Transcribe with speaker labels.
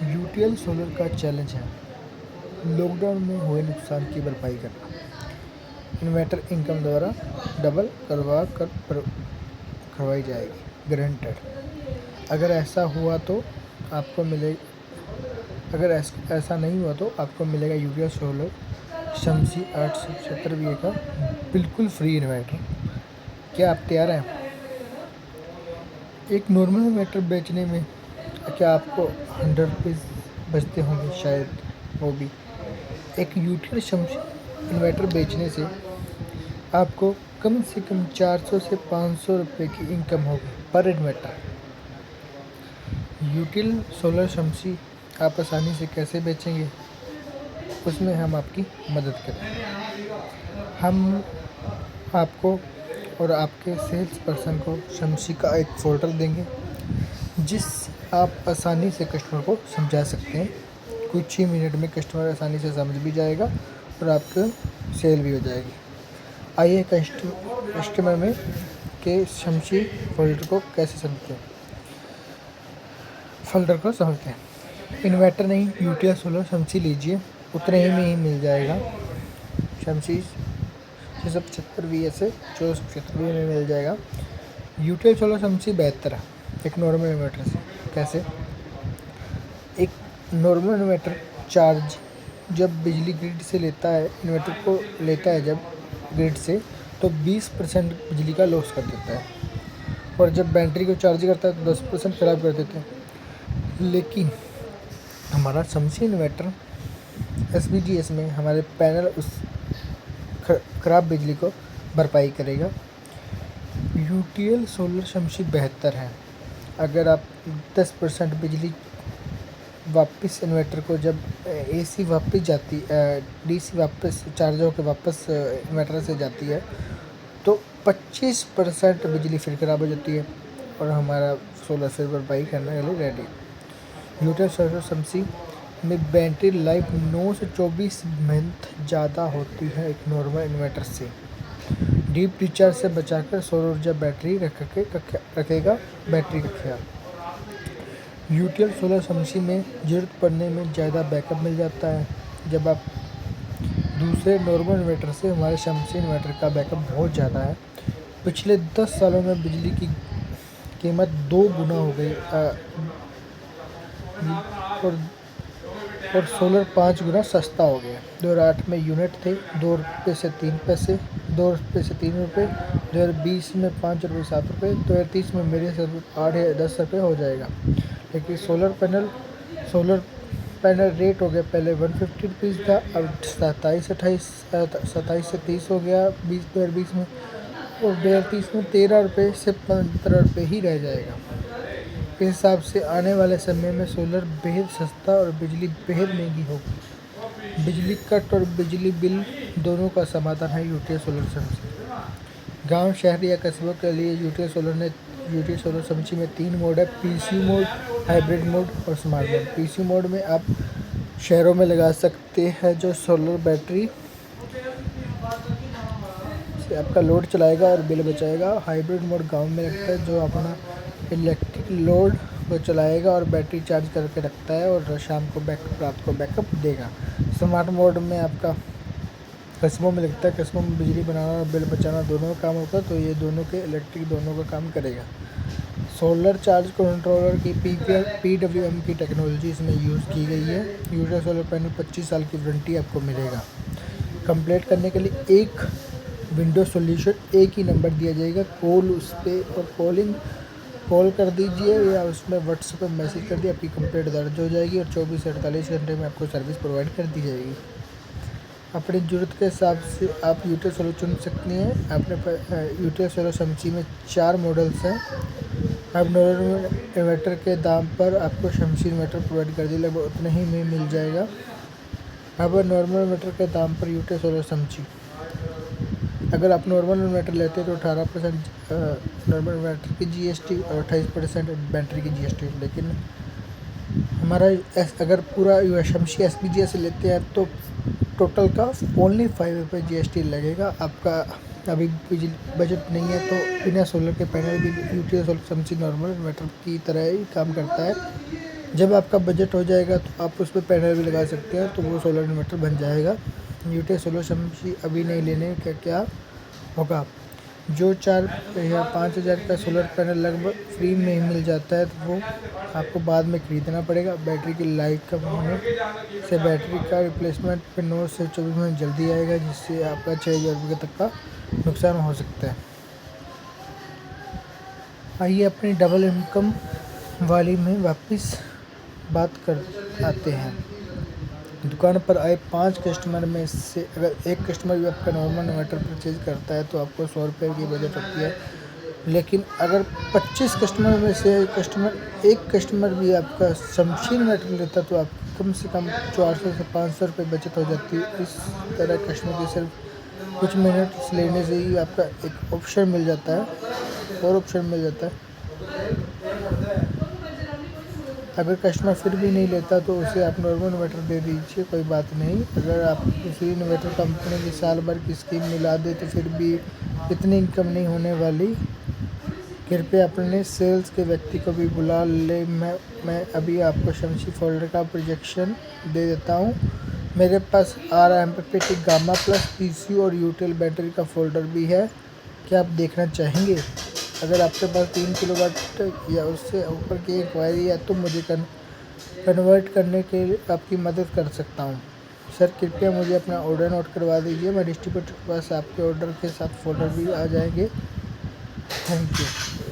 Speaker 1: UTL solar का challenge है lockdown में हुए नुकसान की भरपाई करना। इन्वर्टर इनकम द्वारा डबल करवाई जाएगी, गारंटेड। अगर ऐसा हुआ तो आपको अगर ऐसा नहीं हुआ तो आपको मिलेगा यूटीएल सोलर शम्सी 870 का बिल्कुल फ्री इन्वर्टर। क्या आप तैयार हैं? एक नॉर्मल इन्वर्टर बेचने में क्या आपको 100 रुपीज़ बचते होंगे? शायद वो भी। एक यूटीएल शम्सी इन्वर्टर बेचने से आपको कम से कम 400 से 500 रुपये की इनकम होगी पर इन्वर्टर। यूटीएल सोलर शम्सी आप आसानी से कैसे बेचेंगे, उसमें हम आपकी मदद करेंगे। हम आपको और आपके सेल्स पर्सन को शम्सी का एक फोल्डर देंगे जिस आप आसानी से कस्टमर को समझा सकते हैं। कुछ ही मिनट में कस्टमर आसानी से समझ भी जाएगा और आपको सेल भी हो जाएगी। आइए कस्टमर में के शम्सी फोल्डर को समझते हैं। इन्वर्टर नहीं, यूटीएल सोलर शम्सी लीजिए, उतने ही में ही मिल जाएगा। शम्सी 675 से 475 में मिल जाएगा। यूटीएल सोलर शम्सी बेहतर है एक नॉर्मल इन्वर्टर से। कैसे? एक नॉर्मल इन्वर्टर चार्ज जब बिजली ग्रिड से लेता है, इन्वर्टर को लेता है जब ग्रिड से, तो 20% बिजली का लॉस कर देता है, और जब बैटरी को चार्ज करता है तो 10% ख़राब कर देते हैं। लेकिन हमारा शम्सी इन्वर्टर एसपीजीएस में हमारे पैनल उस ख़राब बिजली को भरपाई करेगा। यूटीएल सोलर शम्सी बेहतर है। अगर आप 10% बिजली वापस इन्वर्टर को, जब एसी वापस जाती डीसी वापस चार्ज होकर वापस इन्वर्टर से जाती है, तो 25% बिजली फिर ख़राब हो जाती है और हमारा सोलर फिर भरपाई करने के लिए रेडी। यूटीएल सोलर शम्सी में बैटरी लाइफ 9 से 24 मंथ ज़्यादा होती है एक नॉर्मल इन्वर्टर से। डीप रिचार्ज से बचाकर सौर ऊर्जा बैटरी रखेगा बैटरी का ख्याल। यूटीएल सोलर शम्सी में ज़रूरत पड़ने में ज़्यादा बैकअप मिल जाता है। जब आप दूसरे नॉर्मल इन्वर्टर से, हमारे शम्सी इन्वर्टर का बैकअप बहुत ज़्यादा है। पिछले 10 सालों में बिजली की कीमत 2 गुना हो गई और सोलर 5 गुना सस्ता हो गया। 2008 में यूनिट थे 2 रुपये से 3 पैसे, 2 रुपये से 3 रुपये, 2020 में 5 रुपये 7 रुपये, 2030 में मेरे से 8 या 10 रुपये हो जाएगा। लेकिन सोलर पैनल रेट हो गया, पहले 150 रुपीज़ था, अब 27 से 30 हो गया 2020 में, और 2030 में 13 रुपये से 15 रुपये ही रह जाएगा। इस हिसाब से आने वाले समय में सोलर बेहद सस्ता और बिजली बेहद महंगी होगी। बिजली कट और बिजली बिल दोनों का समाधान है यूटीएल सोलर शम्सी। गांव, शहर या कस्बों के लिए यूटीएल सोलर शम्सी में 3 मोड है: पीसी मोड, हाइब्रिड मोड और स्मार्ट मोड। पीसी मोड में आप शहरों में लगा सकते हैं जो सोलर बैटरी से आपका लोड चलाएगा और बिल बचाएगा। हाइब्रिड मोड गांव में रखता है जो अपना इलेक्ट्रिक लोड को चलाएगा और बैटरी चार्ज करके रखता है और शाम को रात को बैकअप देगा। स्मार्ट मोड में आपका कस्बों में लगता है, कस्बों में बिजली बनाना और बिल बचाना दोनों का काम होता है, तो ये दोनों के इलेक्ट्रिक दोनों का काम करेगा। सोलर चार्ज कंट्रोलर की PWM की टेक्नोलॉजी इसमें यूज़ की गई है। यूटीएल सोलर पैनल 25 साल की वारंटी आपको मिलेगा। कंप्लीट करने के लिए एक विंडो सॉल्यूशन, एक ही नंबर दिया जाएगा, कॉल उस पर और कॉल कर दीजिए या उसमें व्हाट्सएप पर मैसेज कर दिए, आपकी कंप्लेंट दर्ज हो जाएगी और 24 से 48 घंटे में आपको सर्विस प्रोवाइड कर दी जाएगी। अपनी ज़रूरत के हिसाब से आप यूटीएल सोलर चुन सकते हैं। आपने यूटीएल सोलर शम्सी में 4 मॉडल्स हैं। अब नॉर्मल इन्वर्टर के दाम पर आपको शम्सी इन्वर्टर प्रोवाइड कर दिया, लगभग उतने ही में मिल जाएगा। अब नॉर्मल इन्वर्टर के दाम पर यूटीएल सोलर शम्सी, अगर आप नॉर्मल इन्वर्टर लेते हैं तो 18% नॉर्मल इन्वर्टर की जीएसटी और 28% बैटरी की जीएसटी। लेकिन हमारा अगर पूरा शम्सी एसपीजीएस से लेते हैं तो टोटल का ओनली 5 रुपये जीएसटी लगेगा। आपका अभी बिजली बजट नहीं है तो बिना सोलर के पैनल भी यूटीएस सोलर शमसी नॉर्मल इन्वर्टर की तरह ही काम करता है। जब आपका बजट हो जाएगा तो आप उस पर पैनल भी लगा सकते हैं, तो वो सोलर इन्वर्टर बन जाएगा। यूटीएस सोलर शमसी अभी नहीं लेने का क्या होगा, जो 4 या 5,000 का सोलर पैनल लगभग फ्री में ही मिल जाता है, तो वो आपको बाद में ख़रीदना पड़ेगा। बैटरी की लाइफ कम होने से बैटरी का रिप्लेसमेंट पे 9 से 24 मिनट जल्दी आएगा, जिससे आपका 6,000 रुपये तक का नुकसान हो सकता है। आइए अपनी डबल इनकम वाली में वापस बात कर आते हैं। दुकान पर आए 5 कस्टमर में से अगर एक कस्टमर भी आपका नॉर्मल इन्वर्टर परचेज करता है तो आपको 100 रुपये की बजट होती है। लेकिन अगर 25 कस्टमर में से एक कस्टमर भी आपका शमसी इन्वर्टर लेता तो आप कम से कम 400 से 500 रुपये बचत हो जाती है। इस तरह कस्टमर की सिर्फ कुछ मिनट लेने से ही आपका एक ऑप्शन मिल जाता है और ऑप्शन मिल जाता है। अगर कस्टमर फिर भी नहीं लेता तो उसे आप नॉर्मल इन्वर्टर दे दीजिए, कोई बात नहीं। अगर आप दूसरी इन्वर्टर कंपनी की साल भर की स्कीम मिला दे तो फिर भी इतनी इनकम नहीं होने वाली। कृपया अपने सेल्स के व्यक्ति को भी बुला ले। मैं अभी आपको शमसी फोल्डर का प्रोजेक्शन दे देता हूँ। मेरे पास RMPPT गामा प्लस PC और यूटेल बैटरी का फोल्डर भी है, क्या आप देखना चाहेंगे? अगर आपके पास 3 किलोवाट या उससे ऊपर की इंक्वायरी है तो मुझे कन्वर्ट करने के लिए आपकी मदद कर सकता हूँ। सर कृपया मुझे अपना ऑर्डर नोट करवा दीजिए, मैं डिस्ट्रीब्यूटर के पास आपके ऑर्डर के साथ फोल्डर भी आ जाएंगे। Thank you.